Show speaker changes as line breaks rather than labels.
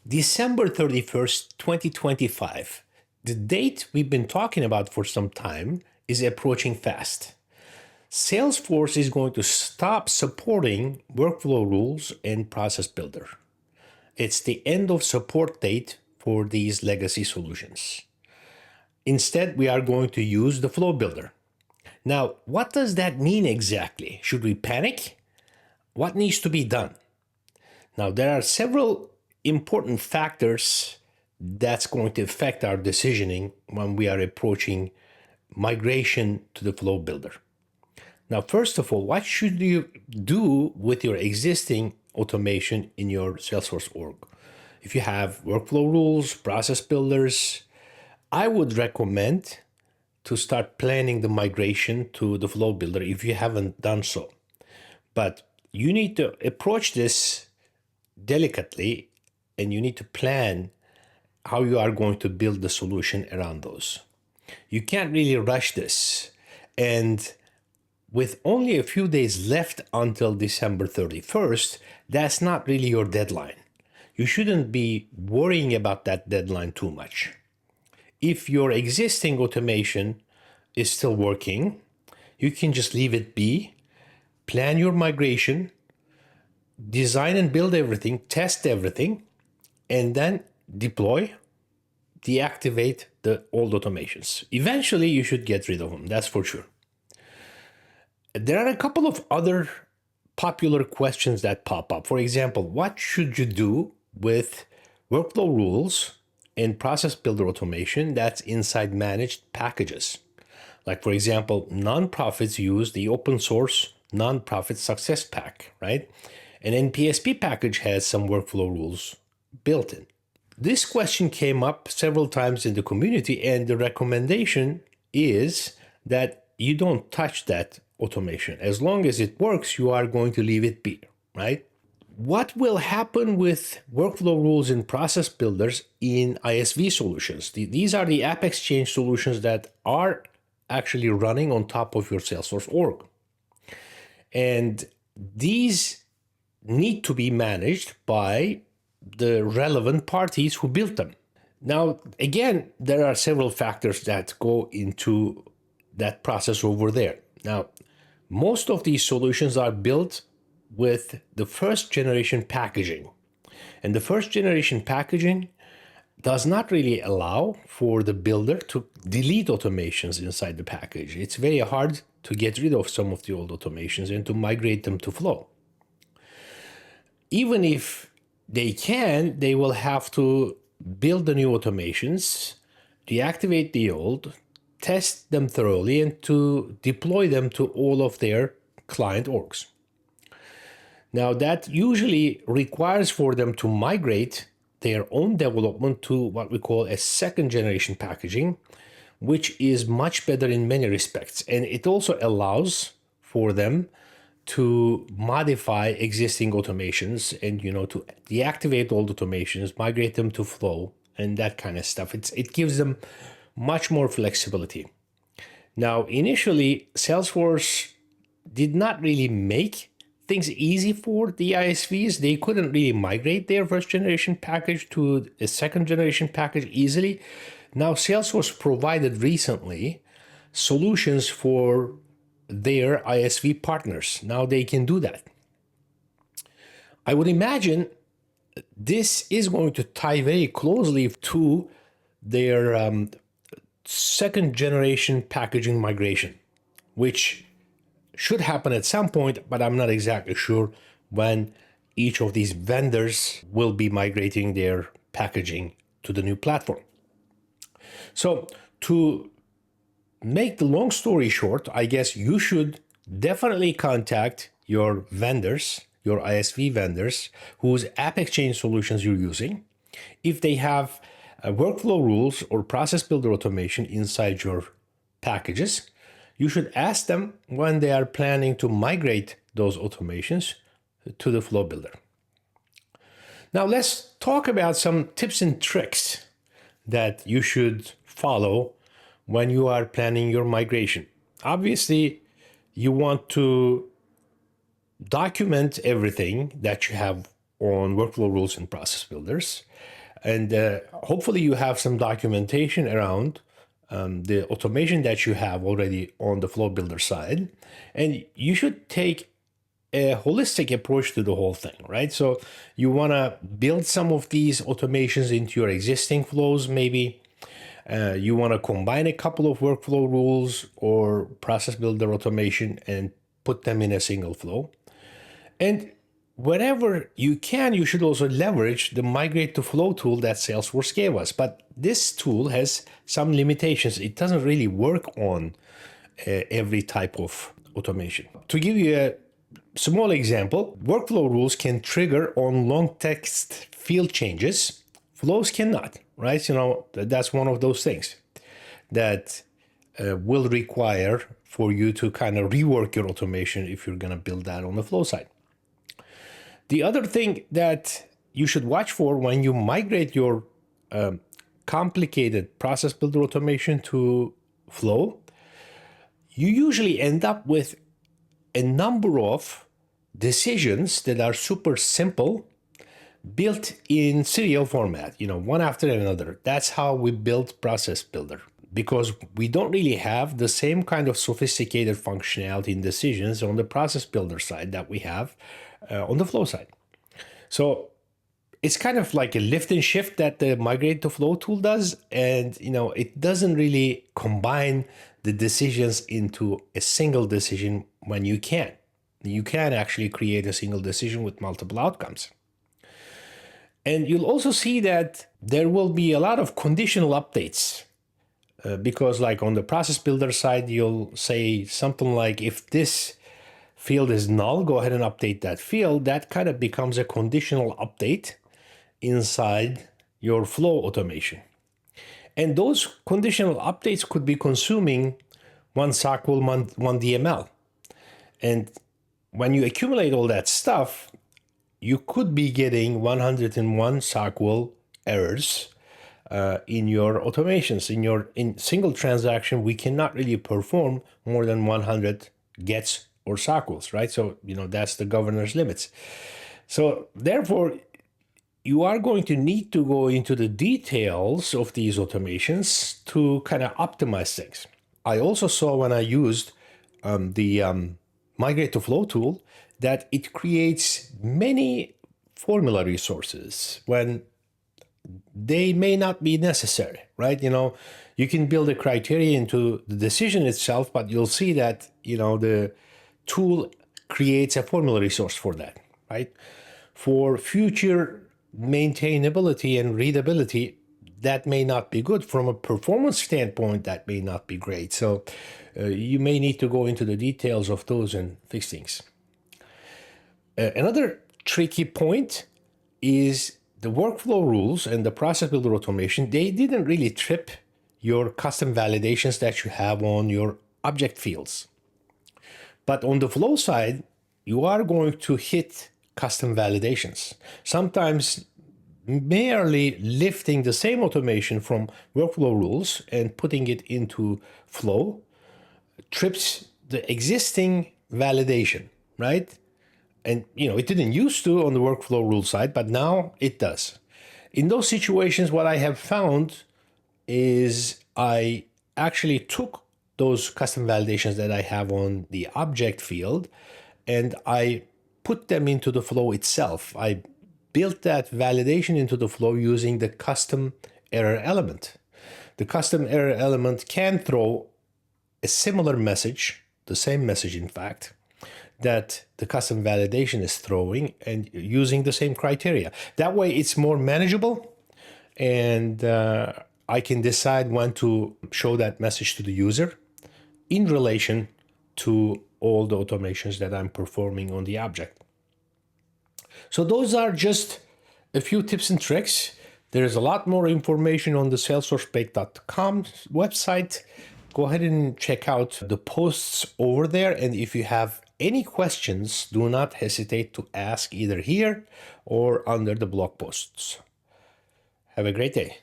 December 31st, 2025. The date we've been talking about for some time is approaching fast. Salesforce is going to stop supporting workflow rules and process builder. It's the end of support date for these legacy solutions. Instead, we are going to use the flow builder. Now, what does that mean exactly? Should we panic? What needs to be done? Now, there are several important factors that's going to affect our decisioning when we are approaching migration to the flow builder. Now, first of all, what should you do with your existing automation in your Salesforce org? If you have workflow rules, process builders, I would recommend to start planning the migration to the flow builder if you haven't done so. But you need to approach this delicately, and you need to plan how you are going to build the solution around those. You can't really rush this. And with only a few days left until December 31st, that's not really your deadline. You shouldn't be worrying about that deadline too much. If your existing automation is still working, you can just leave it be, plan your migration, design and build everything, test everything, and then deploy, deactivate the old automations. Eventually, you should get rid of them, that's for sure. There are a couple of other popular questions that pop up. For example, what should you do with workflow rules and process builder automation that's inside managed packages? Like, for example, nonprofits use the open source nonprofit success pack, right? An NPSP package has some workflow rules built in. This question came up several times in the community, and the recommendation is that you don't touch that automation. As long as it works, you are going to leave it be, right? What will happen with workflow rules and process builders in ISV solutions? These are the AppExchange solutions that are actually running on top of your Salesforce org. And these need to be managed by the relevant parties who built them. Now, again, there are several factors that go into that process over there. Now, most of these solutions are built with the first generation packaging. And the first generation packaging does not really allow for the builder to delete automations inside the package. It's very hard to get rid of some of the old automations and to migrate them to flow. Even if they can, they will have to build the new automations, deactivate the old, test them thoroughly, and to deploy them to all of their client orgs. Now, that usually requires for them to migrate their own development to what we call a second generation packaging, which is much better in many respects. And it also allows for them to modify existing automations and, to deactivate old automations, migrate them to flow, and that kind of stuff. It gives them much more flexibility. Now, initially, Salesforce did not really make things easy for the ISVs. They couldn't really migrate their first generation package to a second generation package easily. Now, Salesforce provided recently solutions for their ISV partners. Now they can do that. I would imagine this is going to tie very closely to their second generation packaging migration, which should happen at some point, but I'm not exactly sure when each of these vendors will be migrating their packaging to the new platform. So to make the long story short, I guess you should definitely contact your vendors, your ISV vendors, whose AppExchange solutions you're using. If they have workflow rules or process builder automation inside your packages, you should ask them when they are planning to migrate those automations to the flow builder. Now let's talk about some tips and tricks that you should follow when you are planning your migration. Obviously, you want to document everything that you have on workflow rules and process builders. And hopefully you have some documentation around the automation that you have already on the flow builder side. And you should take a holistic approach to the whole thing, right? So you want to build some of these automations into your existing flows, maybe. You want to combine a couple of workflow rules or process builder automation and put them in a single flow. And wherever you can, you should also leverage the Migrate to Flow tool that Salesforce gave us. But this tool has some limitations. It doesn't really work on every type of automation. To give you a small example, workflow rules can trigger on long text field changes. Flows cannot, right? You know, that's one of those things that will require for you to kind of rework your automation if you're going to build that on the flow side. The other thing that you should watch for when you migrate your complicated process builder automation to flow, you usually end up with a number of decisions that are super simple, built in serial format, you know, one after another. That's how we build process builder, because we don't really have the same kind of sophisticated functionality and decisions on the process builder side that we have on the flow side. So it's kind of like a lift and shift that the Migrate to Flow tool does. And, you know, it doesn't really combine the decisions into a single decision when you can. You can actually create a single decision with multiple outcomes. And you'll also see that there will be a lot of conditional updates because like on the process builder side, you'll say something like, if this field is null, go ahead and update that field. That kind of becomes a conditional update inside your flow automation. And those conditional updates could be consuming one SOQL, one DML. And when you accumulate all that stuff, you could be getting 101 SOQL errors in your automations. In single transaction, we cannot really perform more than 100 gets or SOQLs, right? So, you know, that's the governor's limits. So therefore, you are going to need to go into the details of these automations to kind of optimize things. I also saw when I used the Migrate to Flow tool that it creates many formula resources when they may not be necessary, right? You know, you can build a criteria into the decision itself, but you'll see that, you know, the tool creates a formula resource for that, right? For future maintainability and readability, that may not be good. From a performance standpoint, that may not be great. So you may need to go into the details of those and fix things. Another tricky point is the workflow rules and the process builder automation. They didn't really trip your custom validations that you have on your object fields. But on the flow side, you are going to hit custom validations. Sometimes merely lifting the same automation from workflow rules and putting it into flow trips the existing validation, right? And, you know, it didn't used to on the workflow rule side, but now it does. In those situations, what I have found is I actually took those custom validations that I have on the object field and I put them into the flow itself. I built that validation into the flow using the custom error element. The custom error element can throw a similar message, the same message in fact, that the custom validation is throwing and using the same criteria. That way it's more manageable and I can decide when to show that message to the user in relation to all the automations that I'm performing on the object. So those are just a few tips and tricks. There is a lot more information on the salesforcebake.com website. Go ahead and check out the posts over there. And if you have any questions, do not hesitate to ask either here or under the blog posts. Have a great day.